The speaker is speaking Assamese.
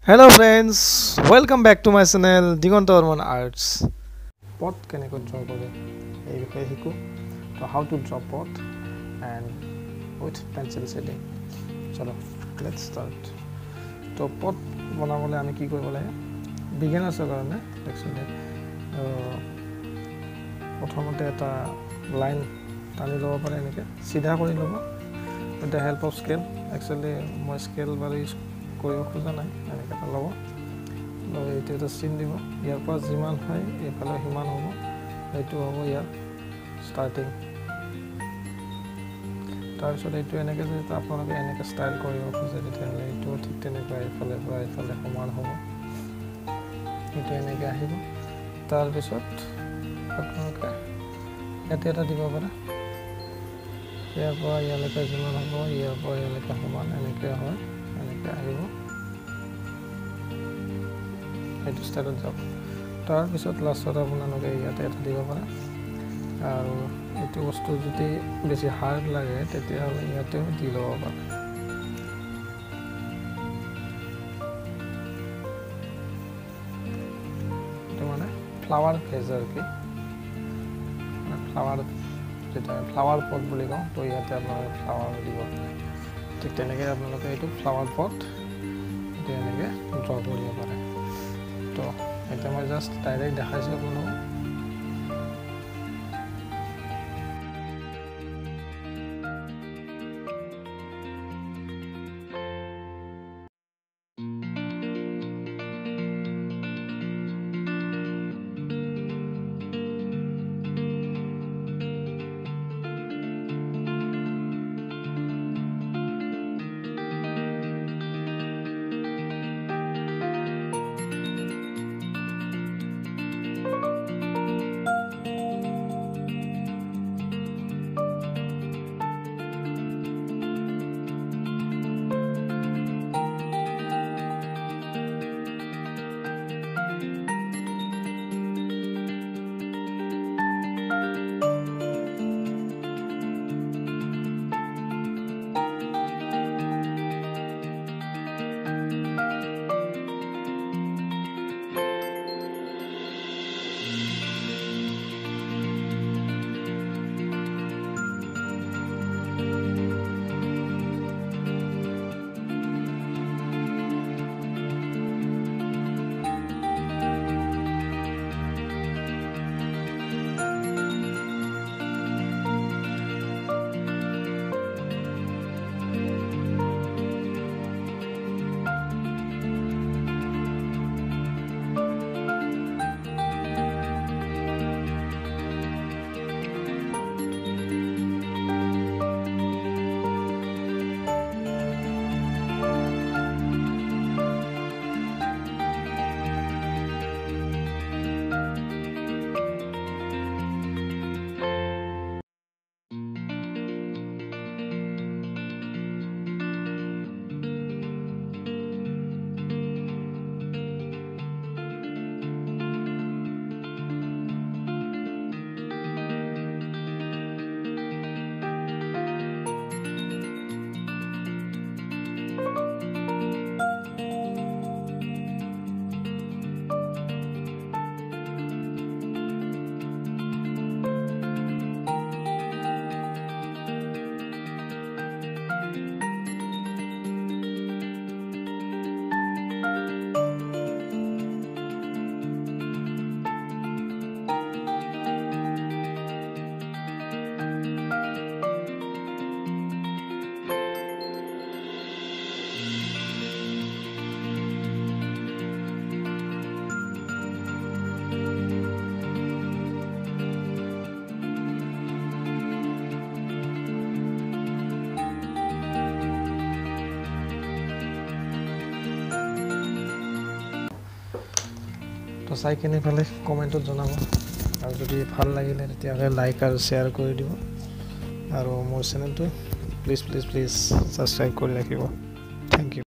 Hello friends, welcome back to my channel Digonta Varman Arts. Pot keneko draw kore ei bishoye hiku. So how to draw pot and with pencil shading. Chalo let's start. So pot banabole ami ki koribo lage beginners er karone actually prothomote eta line tani lobo pare enike sidha kori lobo with the help of scale. Actually my scale bari কৰিব খোজা নাই এনেকৈ ল'ব লৈ এইটো এটা চিন দিব ইয়াৰ পৰা যিমান হয় এইফালে সিমান হ'ব এইটো হ'ব ইয়াৰ ষ্টাৰ্টিং তাৰপিছত এইটো এনেকৈ যে আপোনালোকে এনেকৈ ষ্টাইল কৰিব খোজে তেতিয়াহ'লে এইটো ঠিক তেনেকৈ এইফালে পৰা এইফালে সমান হ'ব এইটো এনেকৈ আহিব তাৰপিছত আপোনালোকে ইয়াতে এটা দিব পাৰে ইয়াৰ পৰা ইয়ালৈকে যিমান হ'ব ইয়াৰ পৰা ইয়ালৈকে সমান এনেকৈ হয় এনেকৈ আহিব এইটো ষ্টাইলত যাব তাৰপিছত লাষ্টত আপোনালোকে ইয়াতে এটা দিব পাৰে আৰু এইটো বস্তু যদি বেছি হাৰ্ড লাগে তেতিয়াহ'লে ইয়াতেও দি ল'ব পাৰে এইটো মানে ফ্লাৱাৰ ফেজ আৰু কি ফ্লাৱাৰ পট বুলি কওঁ তো ইয়াতে আপোনালোকে ফ্লাৱাৰ দিব ঠিক তেনেকৈ আপোনালোকে এইটো ফ্লাৱাৰ পট এইটো এনেকৈ ড্ৰ কৰিব পাৰে তো এতিয়া মই জাষ্ট ডাইৰেক্ট দেখাইছোঁ আপোনালোকক তো চাই কিনে পেলে কমেণ্টত জনাব আৰু যদি ভাল লাগিলে তেতিয়াহ'লে লাইক আৰু শ্বেয়াৰ কৰি দিব আৰু মোৰ চেনেলটো প্লিজ ছাবস্ক্ৰাইব কৰি ৰাখিব থেংক ইউ